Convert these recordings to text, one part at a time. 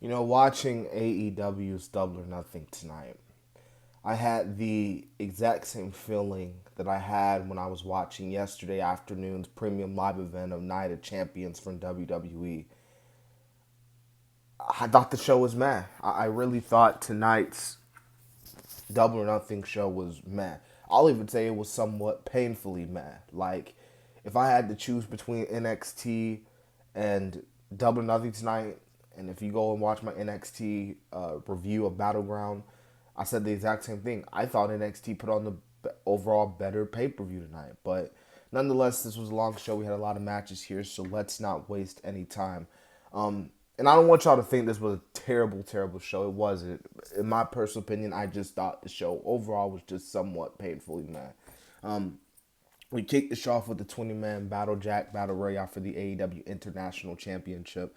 Watching AEW's Double or Nothing tonight, I had the exact same feeling that I had when I was watching yesterday afternoon's premium live event of Night of Champions from WWE. I thought the show was meh. I really thought tonight's Double or Nothing show was meh. I'll even say it was somewhat painfully meh. Like, if I had to choose between NXT and Double or Nothing tonight, and if you go and watch my NXT review of Battleground, I said the exact same thing. I thought NXT put on the overall better pay per view tonight, but nonetheless, this was a long show. We had a lot of matches here, so let's not waste any time. And I don't want y'all to think this was a terrible, terrible show. It wasn't. In my personal opinion, I just thought the show overall was just somewhat painfully mad. We kicked the show off with the 20-man Battle Jack Battle Royale for the AEW International Championship.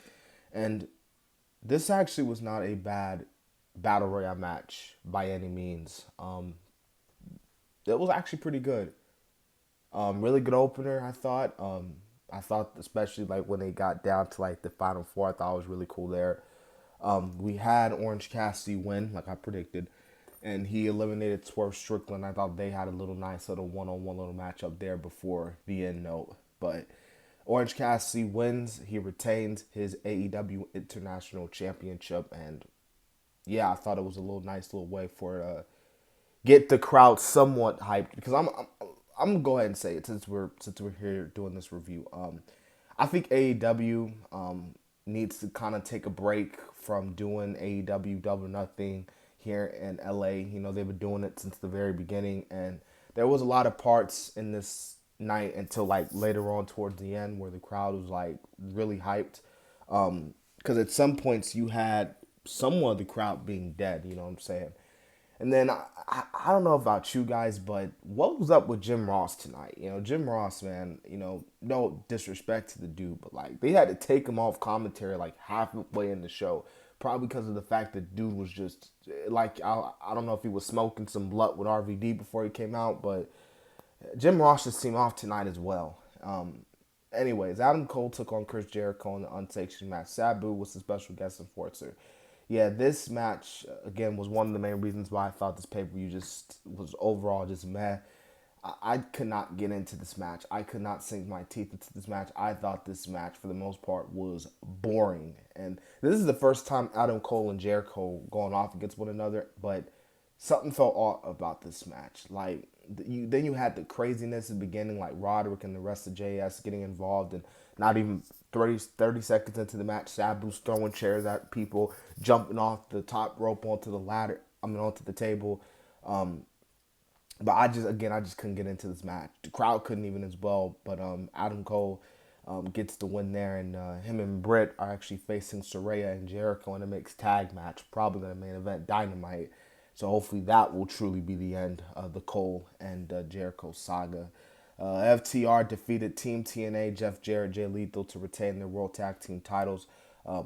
And this actually was not a bad Battle Royale match by any means. It was actually pretty good. Really good opener, I thought. I thought especially like when they got down to like the final four, I thought it was really cool there. We had Orange Cassidy win, like I predicted, and he eliminated Swerve Strickland. I thought they had a little nice little one-on-one little matchup there before the end note. But Orange Cassidy wins. He retains his AEW International Championship, and yeah, I thought it was a little nice little way for get the crowd somewhat hyped because I'm gonna go ahead and say it since we're here doing this review. I think AEW needs to kind of take a break from doing AEW Double Nothing here in LA. They've been doing it since the very beginning, and there was a lot of parts in this night until like later on towards the end where the crowd was like really hyped. Because at some points you had someone of the crowd being dead. You know what I'm saying? And then I don't know about you guys, but what was up with Jim Ross tonight? Jim Ross, man, no disrespect to the dude, but like they had to take him off commentary like halfway in the show, probably because of the fact that dude was just like, I don't know if he was smoking some blunt with RVD before he came out, but Jim Ross just seemed off tonight as well. Anyways, Adam Cole took on Chris Jericho in the unsanctioned match. Sabu was the special guest enforcer. Yeah, this match again was one of the main reasons why I thought this pay per view just was overall just meh. I could not get into this match. I could not sink my teeth into this match. I thought this match, for the most part, was boring. And this is the first time Adam Cole and Jericho going off against one another, but something felt off about this match. Like then you had the craziness at the beginning, like Roderick and the rest of JS getting involved, and not even 30 seconds into the match, Sabu's throwing chairs at people, jumping off the top rope onto the ladder. Onto the table. But I just couldn't get into this match. The crowd couldn't even as well. But Adam Cole gets the win there, and him and Britt are actually facing Saraya and Jericho in a mixed tag match, probably the main event, Dynamite. So hopefully that will truly be the end of the Cole and Jericho saga. FTR defeated Team TNA, Jeff Jarrett, Jay Lethal to retain their World Tag Team titles.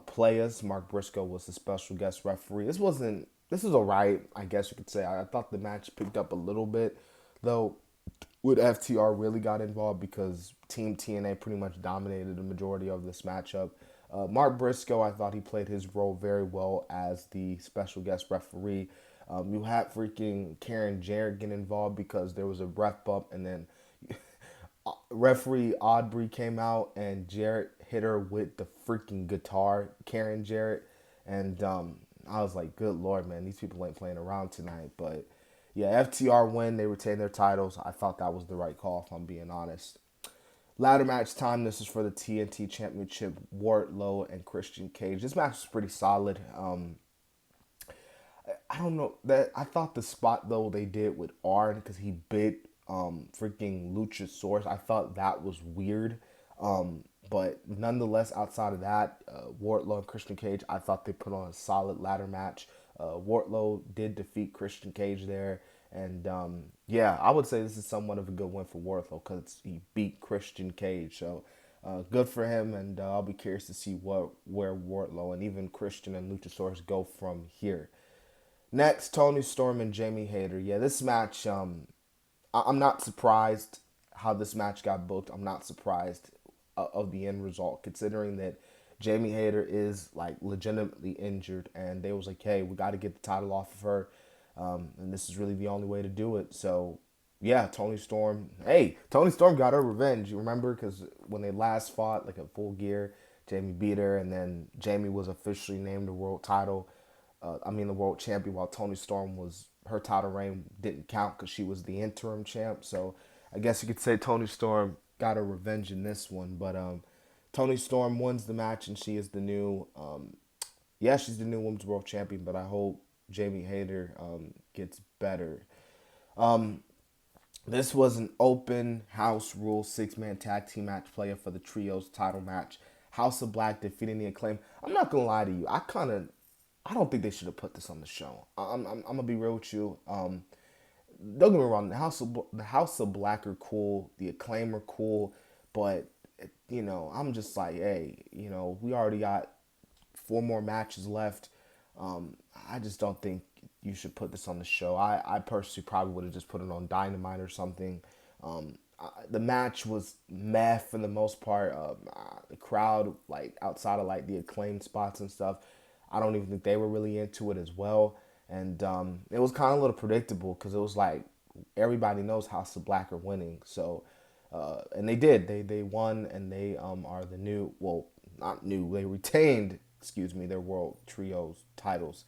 Players, Mark Briscoe was the special guest referee. This was alright, I guess you could say. I thought the match picked up a little bit, though, with FTR really got involved because Team TNA pretty much dominated the majority of this matchup. Mark Briscoe, I thought he played his role very well as the special guest referee. You had freaking Karen Jarrett get involved because there was a ref bump, and then referee Aubrey came out and Jarrett hit her with the freaking guitar, Karen Jarrett, and I was like, good lord, man, these people ain't playing around tonight. But yeah, FTR win, they retain their titles. I thought that was the right call, if I'm being honest. Ladder match time. This is for the TNT Championship. Wardlow and Christian Cage. This match was pretty solid. I don't know that I thought the spot though they did with Arn because he bit freaking Luchasaurus. I thought that was weird. But nonetheless, outside of that, Wardlow and Christian Cage, I thought they put on a solid ladder match. Wardlow did defeat Christian Cage there, and yeah, I would say this is somewhat of a good win for Wardlow because he beat Christian Cage. So good for him, and I'll be curious to see where Wardlow and even Christian and Luchasaurus go from here. Next, Tony Storm and Jamie Hayter. Yeah, this match, I'm not surprised how this match got booked. I'm not surprised of the end result, considering that Jamie Hayter is like legitimately injured, and they was like, hey, we got to get the title off of her, and this is really the only way to do it. So yeah, Tony Storm. Hey, Tony Storm got her revenge. You remember? Because when they last fought, like at Full Gear, Jamie beat her, and then Jamie was officially named the world title. The world champion, while Tony Storm was her title reign didn't count because she was the interim champ. So I guess you could say Tony Storm got her revenge in this one. But Tony Storm wins the match, and she is the new, she's the new women's world champion. But I hope Jamie Hayter gets better. This was an open house rule 6-man tag team match player for the trios title match. House of Black defeating the Acclaim. I'm not gonna lie to you. I don't think they should have put this on the show. I'm gonna be real with you. Don't get me wrong. The House of Black are cool. The Acclaim are cool, but I'm just like, hey, we already got 4 more matches left. I just don't think you should put this on the show. I personally probably would have just put it on Dynamite or something. The match was meh for the most part. The crowd, like outside of like the Acclaimed spots and stuff, I don't even think they were really into it as well. And it was kind of a little predictable because it was like everybody knows House of Black are winning. So, and they did. They won, and they are the new. Well, not new. They retained, their World Trios titles.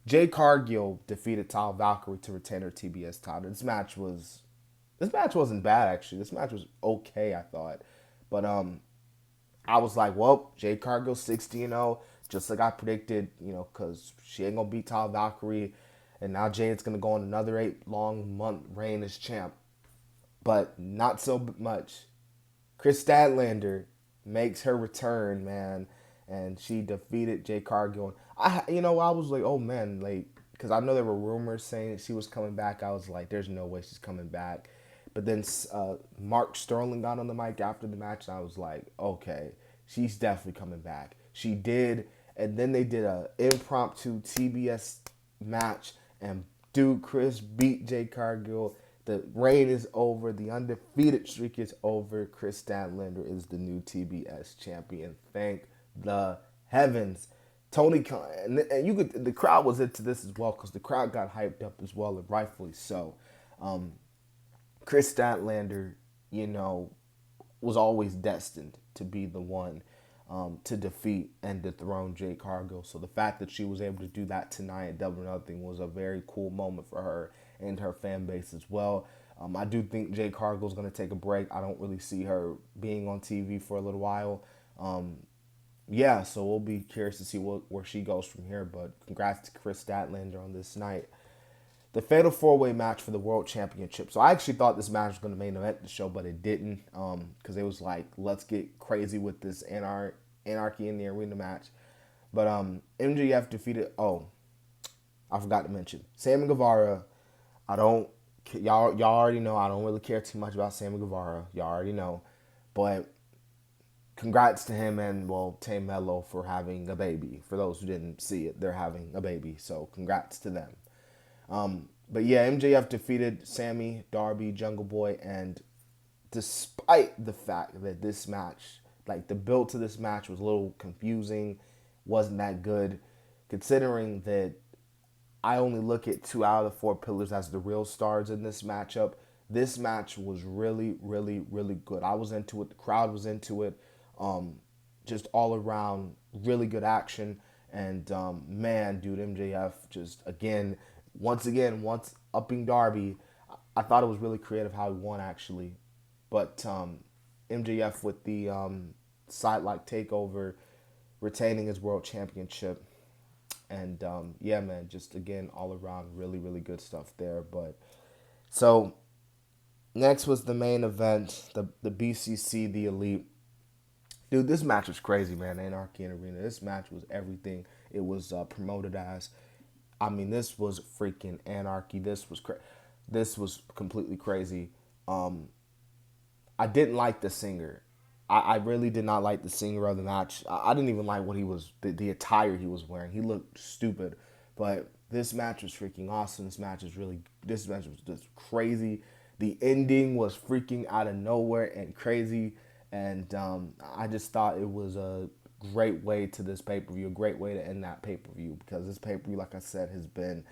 Jade Cargill defeated Tal Valkyrie to retain her TBS title. This match wasn't bad actually. This match was okay, I thought, but I was like, well, Jade Cargill 60-0, just like I predicted, because she ain't gonna beat Tal Valkyrie, and now Jade's gonna go on another 8-long-month reign as champ, but not so much. Chris Statlander makes her return, man, and she defeated Jade Cargill. I was like, oh man, like, because I know there were rumors saying she was coming back. I was like, there's no way she's coming back. But then Mark Sterling got on the mic after the match, and I was like, okay, she's definitely coming back. She did, and then they did a impromptu TBS match, and dude, Chris beat Jade Cargill. The reign is over. The undefeated streak is over. Chris Statlander is the new TBS champion. Thank the heavens. Tony Khan, and the crowd was into this as well because the crowd got hyped up as well, and rightfully so. Chris Statlander, was always destined to be the one to defeat and dethrone Jade Cargill. So the fact that she was able to do that tonight at Double or Nothing was a very cool moment for her and her fan base as well. I do think Jade Cargill is going to take a break. I don't really see her being on TV for a little while. So we'll be curious to see where she goes from here. But congrats to Chris Statlander on this night. The Fatal 4-Way match for the World Championship. So I actually thought this match was going to main event the show, but it didn't. Because it was like, let's get crazy with this Anarchy in the Arena match. But MJF defeated, I forgot to mention, Sammy Guevara. Y'all already know I don't really care too much about Sammy Guevara. Y'all already know. But congrats to him and, Tay Mello for having a baby. For those who didn't see it, they're having a baby. So congrats to them. But yeah, MJF defeated Sammy, Darby, Jungle Boy, and despite the fact that this match, like the build to this match was a little confusing, wasn't that good, considering that I only look at 2 out of the 4 pillars as the real stars in this matchup. This match was really, really, really good. I was into it. The crowd was into it. Just all around, really good action. And man, dude, MJF just once upping Darby. I thought it was really creative how he won actually. But MJF with the side-like takeover, retaining his world championship. And man, just again, all around really, really good stuff there. But so next was the main event, the BCC, the Elite. Dude, this match was crazy, man. Anarchy in Arena. This match was everything it was promoted as. I mean, this was freaking Anarchy. This was completely crazy. I didn't like the singer. I really did not like the singer of the match. I didn't even like what the attire he was wearing. He looked stupid. But this match was freaking awesome. This match was just crazy. The ending was freaking out of nowhere and crazy. And I just thought it was a great way to this pay-per-view, a great way to end that pay-per-view, because this pay-per-view, like I said, has been,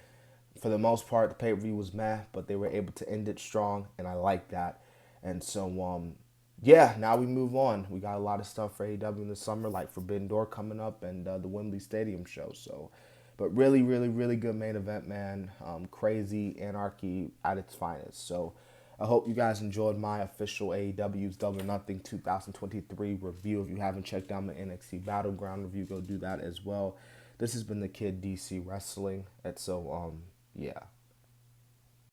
for the most part, the pay-per-view was meh, but they were able to end it strong, and I like that. And so, yeah, now we move on. We got a lot of stuff for AEW in the summer, like Forbidden Door coming up and the Wembley Stadium show. So, but really, really, really good main event, man. Crazy Anarchy at its finest. So, I hope you guys enjoyed my official AEW's Double or Nothing 2023 review. If you haven't checked out my NXT Battleground review, go do that as well. This has been the Kid DC Wrestling. And so, yeah.